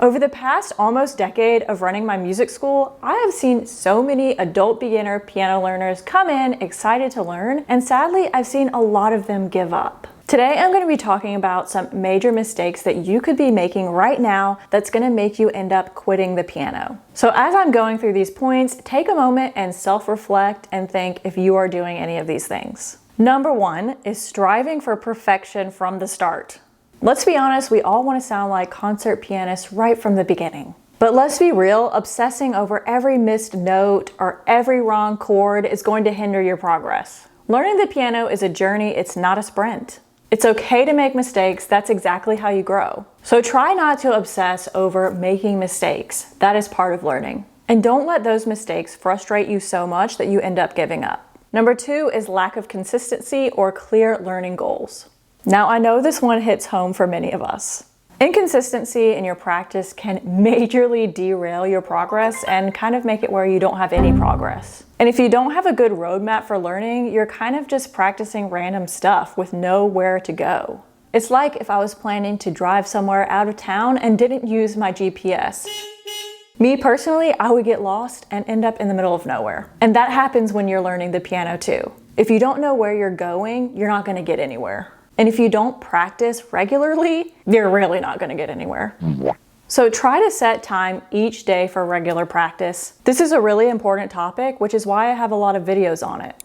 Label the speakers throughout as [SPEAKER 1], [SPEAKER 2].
[SPEAKER 1] Over the past almost decade of running my music school, I have seen so many adult beginner piano learners come in excited to learn, and sadly, I've seen a lot of them give up. Today, I'm going to be talking about some major mistakes that you could be making right now that's going to make you end up quitting the piano. So as I'm going through these points, take a moment and self-reflect and think if you are doing any of these things. Number one is striving for perfection from the start. Let's be honest, we all want to sound like concert pianists right from the beginning. But let's be real, obsessing over every missed note or every wrong chord is going to hinder your progress. Learning the piano is a journey, it's not a sprint. It's okay to make mistakes, that's exactly how you grow. So try not to obsess over making mistakes. That is part of learning. And don't let those mistakes frustrate you so much that you end up giving up. Number two is lack of consistency or clear learning goals. Now, I know this one hits home for many of us. Inconsistency in your practice can majorly derail your progress and kind of make it where you don't have any progress. And if you don't have a good roadmap for learning, you're kind of just practicing random stuff with nowhere to go. It's like if I was planning to drive somewhere out of town and didn't use my GPS. Me personally, I would get lost and end up in the middle of nowhere. And that happens when you're learning the piano too. If you don't know where you're going, you're not going to get anywhere. And if you don't practice regularly, you're really not going to get anywhere. So try to set time each day for regular practice. This is a really important topic, which is why I have a lot of videos on it.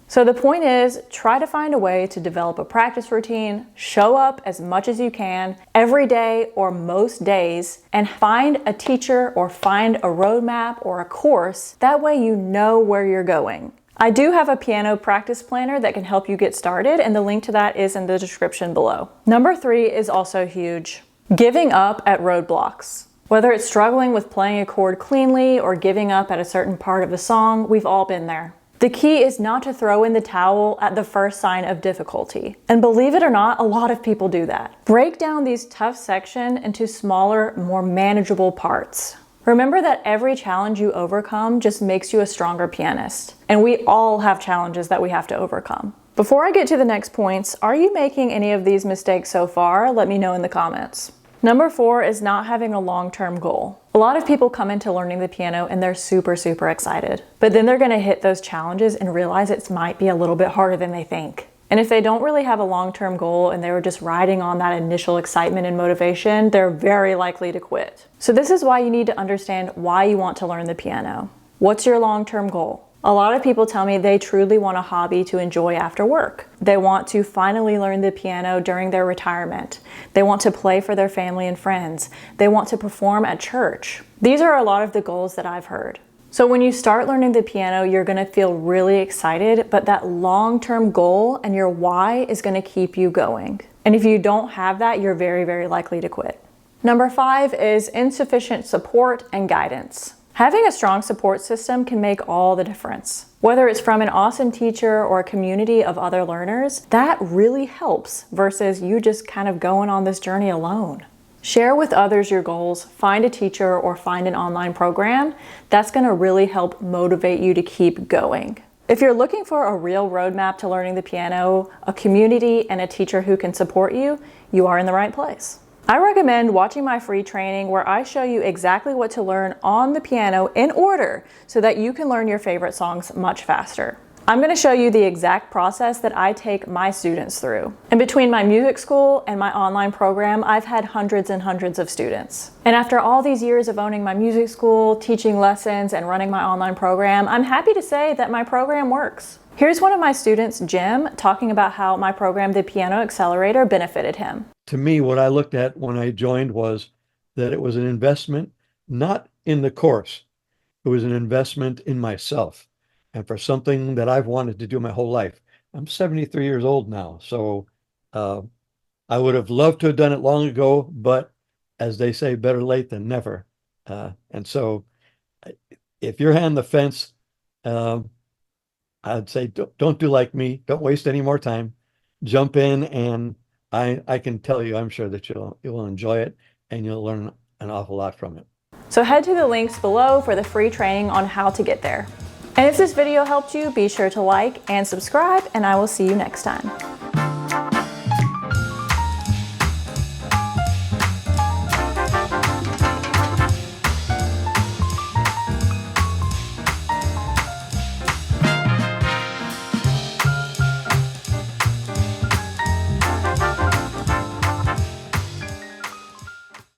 [SPEAKER 1] So the point is, try to find a way to develop a practice routine, show up as much as you can every day or most days, and find a teacher or find a roadmap or a course. That way you know where you're going. I do have a piano practice planner that can help you get started, and the link to that is in the description below. Number three is also huge. Giving up at roadblocks. Whether it's struggling with playing a chord cleanly or giving up at a certain part of the song, we've all been there. The key is not to throw in the towel at the first sign of difficulty. And believe it or not, a lot of people do that. Break down these tough sections into smaller, more manageable parts. Remember that every challenge you overcome just makes you a stronger pianist. And we all have challenges that we have to overcome. Before I get to the next points, are you making any of these mistakes so far? Let me know in the comments. Number four is not having a long-term goal. A lot of people come into learning the piano and they're super excited. But then they're gonna hit those challenges and realize it might be a little bit harder than they think. And if they don't really have a long-term goal and they were just riding on that initial excitement and motivation, they're very likely to quit. So this is why you need to understand why you want to learn the piano. What's your long-term goal? A lot of people tell me they truly want a hobby to enjoy after work. They want to finally learn the piano during their retirement. They want to play for their family and friends. They want to perform at church. These are a lot of the goals that I've heard. So when you start learning the piano, you're gonna feel really excited, but that long-term goal and your why is gonna keep you going. And if you don't have that, you're very likely to quit. Number five is insufficient support and guidance. Having a strong support system can make all the difference. Whether it's from an awesome teacher or a community of other learners, that really helps versus you just kind of going on this journey alone. Share with others your goals, find a teacher or find an online program. That's gonna really help motivate you to keep going. If you're looking for a real roadmap to learning the piano, a community and a teacher who can support you, you are in the right place. I recommend watching my free training where I show you exactly what to learn on the piano in order so that you can learn your favorite songs much faster. I'm going to show you the exact process that I take my students through. And between my music school and my online program, I've had hundreds and hundreds of students. And after all these years of owning my music school, teaching lessons, and running my online program, I'm happy to say that my program works. Here's one of my students, Jim, talking about how my program, the Piano Accelerator, benefited him.
[SPEAKER 2] To me, what I looked at when I joined was that it was an investment, not in the course. It was an investment in myself. And for something that I've wanted to do my whole life. I'm 73 years old now, so I would have loved to have done it long ago, but as they say, better late than never. And so if you're on the fence, I'd say don't do like me. Don't waste any more time. Jump in, and I can tell you, I'm sure that you'll enjoy it and you'll learn an awful lot from it.
[SPEAKER 1] So head to the links below for the free training on how to get there. And if this video helped you, be sure to like and subscribe, and I will see you next time.